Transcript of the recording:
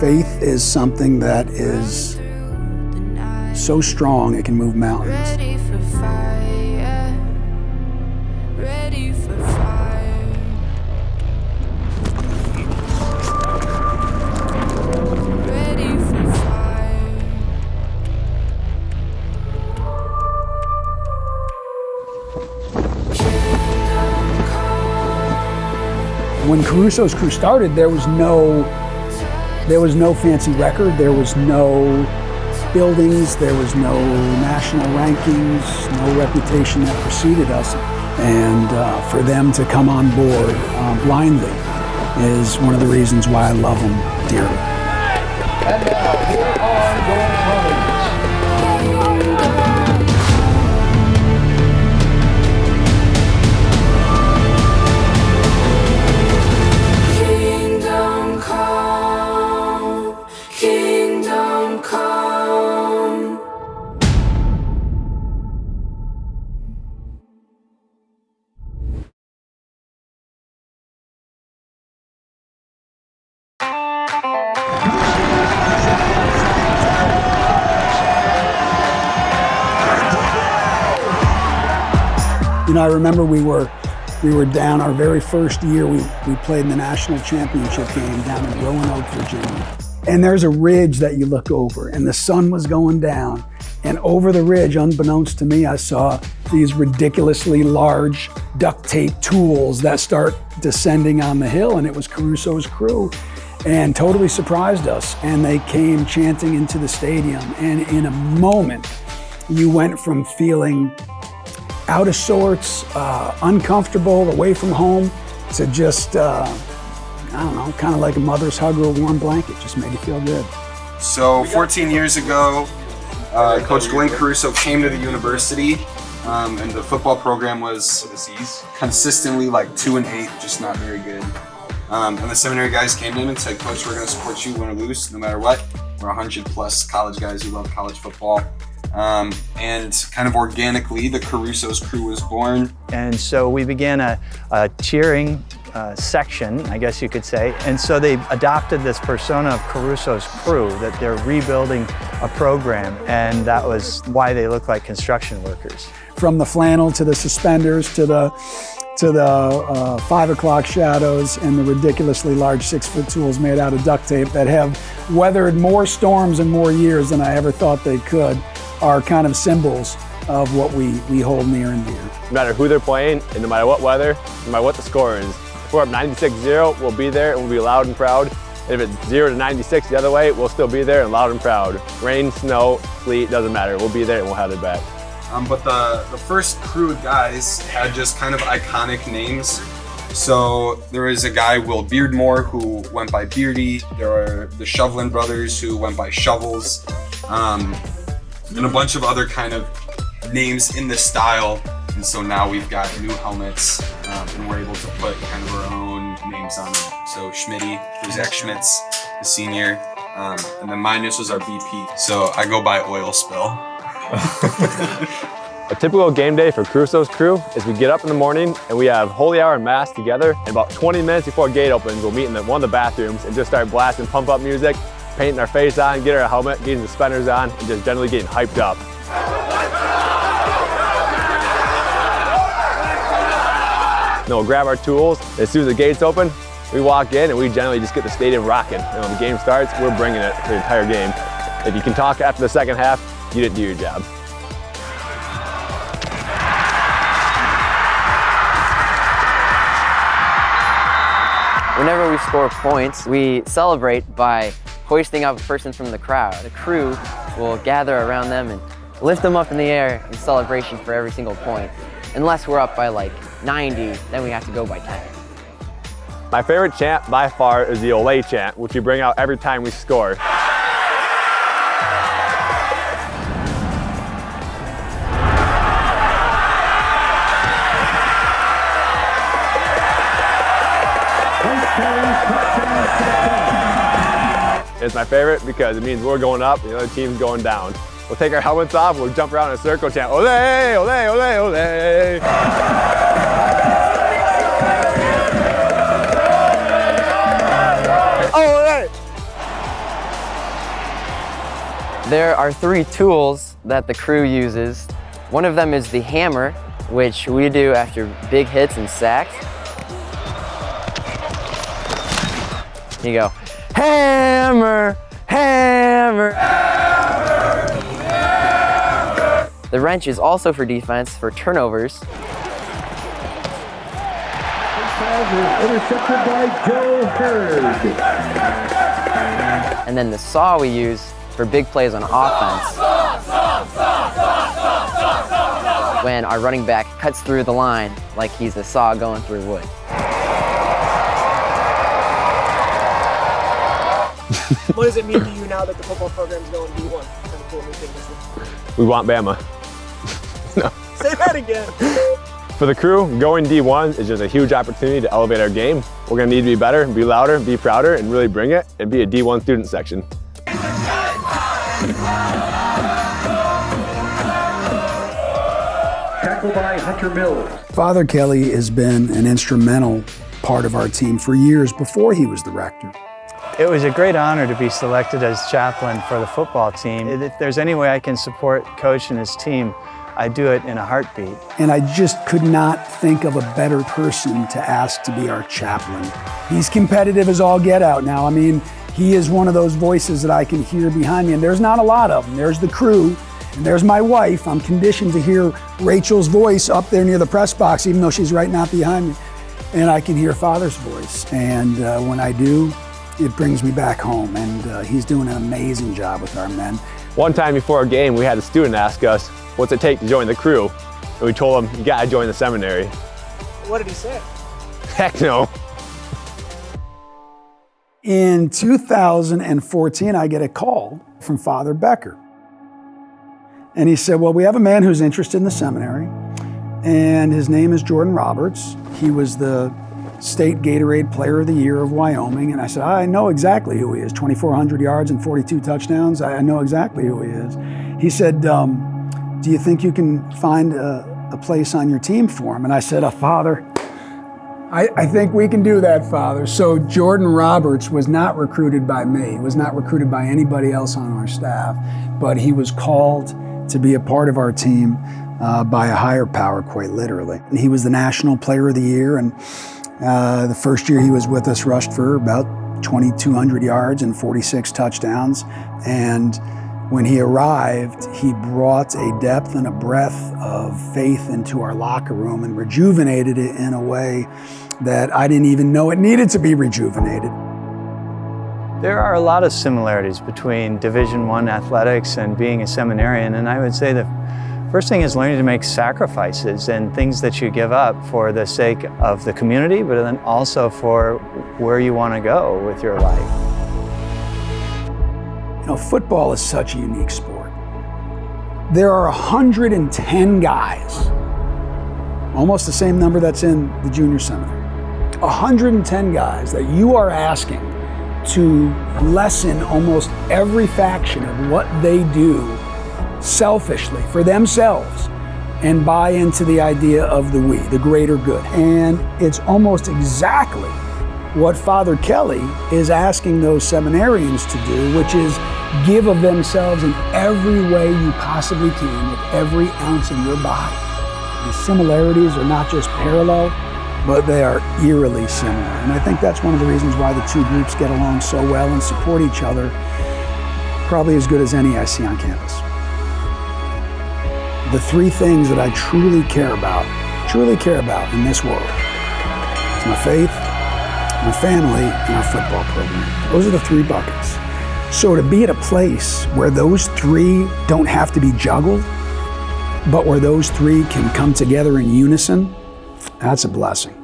Faith is something that is so strong it can move mountains. Ready for fire. Ready for fire. Ready for fire. Kingdom come. When Caruso's Crew started, there was no fancy record, there was no buildings, there was no national rankings, no reputation that preceded us. And for them to come on board blindly is one of the reasons why I love them dearly. And now, here are your opponents. Kingdom come. Kingdom come. You know, I remember we were down our very first year. We played in the national championship game down in Roanoke, Virginia. And there's a ridge that you look over, and the sun was going down. And over the ridge, unbeknownst to me, I saw these ridiculously large duct tape tools that start descending on the hill, and it was Caruso's Crew, and totally surprised us. And they came chanting into the stadium, and in a moment, you went from feeling out of sorts, uncomfortable, away from home, to just, I don't know, kind of like a mother's hug or a warm blanket. Just made you feel good. So 14 years ago, Coach Glenn Caruso came to the university, and the football program was consistently like 2-8, just not very good. And the seminary guys came in and said, Coach, we're going to support you win or lose, no matter what. We're 100 plus college guys who love college football. And kind of organically, the Caruso's Crew was born. And so we began a cheering section, I guess you could say. And so they adopted this persona of Caruso's Crew, that they're rebuilding a program, and that was why they look like construction workers. From the flannel to the suspenders to the 5 o'clock shadows and the ridiculously large 6-foot tools made out of duct tape that have weathered more storms and more years than I ever thought they could, are kind of symbols of what we hold near and dear. No matter who they're playing, and no matter what weather, no matter what the score is, if we're up 96-0, we'll be there and we'll be loud and proud. And if it's 0-96 the other way, we'll still be there and loud and proud. Rain, snow, sleet, doesn't matter. We'll be there and we'll have it back. But the first crew of guys had just kind of iconic names. So there was a guy, Will Beardmore, who went by Beardy. There are the Shovelin brothers, who went by Shovels. And a bunch of other kind of names in the style. And so now we've got new helmets, and we're able to put kind of our own names on them. So Schmitty, for Zach Schmitz, the senior, and then my initials are BP. So I go by Oil Spill. A typical game day for Caruso's Crew is we get up in the morning and we have holy hour and mass together, and about 20 minutes before gate opens, we'll meet in one of the bathrooms and just start blasting pump up music, painting our face on, getting our helmet, getting the suspenders on, and just generally getting hyped up. Then we'll grab our tools. As soon as the gates open, we walk in and we generally just get the stadium rocking. And when the game starts, we're bringing it the entire game. If you can talk after the second half, you didn't do your job. Whenever we score points, we celebrate by hoisting up a person from the crowd. The crew will gather around them and lift them up in the air in celebration for every single point. Unless we're up by like 90, then we have to go by 10. My favorite chant by far is the Olay chant, which we bring out every time we score. It's my favorite because it means we're going up and the other team's going down. We'll take our helmets off, we'll jump around in a circle, chant, Olay, Olay, Olay, Olay. There are 3 tools that the crew uses. One of them is the hammer, which we do after big hits and sacks. You go, hammer, hammer. The wrench is also for defense, for turnovers. Intercepted by Joe Hurd. And then the saw we use for big plays on offense. When our running back cuts through the line like he's a saw going through wood. What does it mean to you now that the football program's going D1? What kind of cool new thing is this? We want Bama. No. Say that again. For the crew, going D1 is just a huge opportunity to elevate our game. We're gonna need to be better, be louder, be prouder, and really bring it, and be a D1 student section. Tackled by Hunter Mills. Father Kelly has been an instrumental part of our team for years before he was the rector. It was a great honor to be selected as chaplain for the football team. If there's any way I can support Coach and his team, I do it in a heartbeat. And I just could not think of a better person to ask to be our chaplain. He's competitive as all get out now. I mean, he is one of those voices that I can hear behind me, and there's not a lot of them. There's the crew, and there's my wife. I'm conditioned to hear Rachel's voice up there near the press box, even though she's right not behind me. And I can hear Father's voice. And when I do, it brings me back home. And he's doing an amazing job with our men. One time before a game, we had a student ask us, what's it take to join the crew? And we told him, you gotta join the seminary. What did he say? Heck no. In 2014, I get a call from Father Becker. And he said, well, we have a man who's interested in the seminary, and his name is Jordan Roberts. He was the State Gatorade Player of the Year of Wyoming. And I said, I know exactly who he is. 2,400 yards and 42 touchdowns. I know exactly who he is. He said, do you think you can find a place on your team for him? And I said, Father, I think we can do that, Father. So Jordan Roberts was not recruited by me, was not recruited by anybody else on our staff, but he was called to be a part of our team by a higher power, quite literally. And he was the National Player of the Year, and the first year he was with us rushed for about 2,200 yards and 46 touchdowns. And when he arrived, he brought a depth and a breadth of faith into our locker room and rejuvenated it in a way that I didn't even know it needed to be rejuvenated. There are a lot of similarities between Division I athletics and being a seminarian, and I would say the first thing is learning to make sacrifices and things that you give up for the sake of the community, but then also for where you want to go with your life. You know, football is such a unique sport. There are 110 guys, almost the same number that's in the junior seminary. 110 guys that you are asking to lessen almost every faction of what they do selfishly for themselves and buy into the idea of the we, the greater good. And it's almost exactly what Father Kelly is asking those seminarians to do, which is give of themselves in every way you possibly can with every ounce of your body. The similarities are not just parallel, but they are eerily similar. And I think that's one of the reasons why the two groups get along so well and support each other, probably as good as any I see on campus. The 3 things that I truly care about in this world is my faith, my family, and our football program. Those are the 3 buckets. So to be at a place where those 3 don't have to be juggled, but where those 3 can come together in unison, that's a blessing.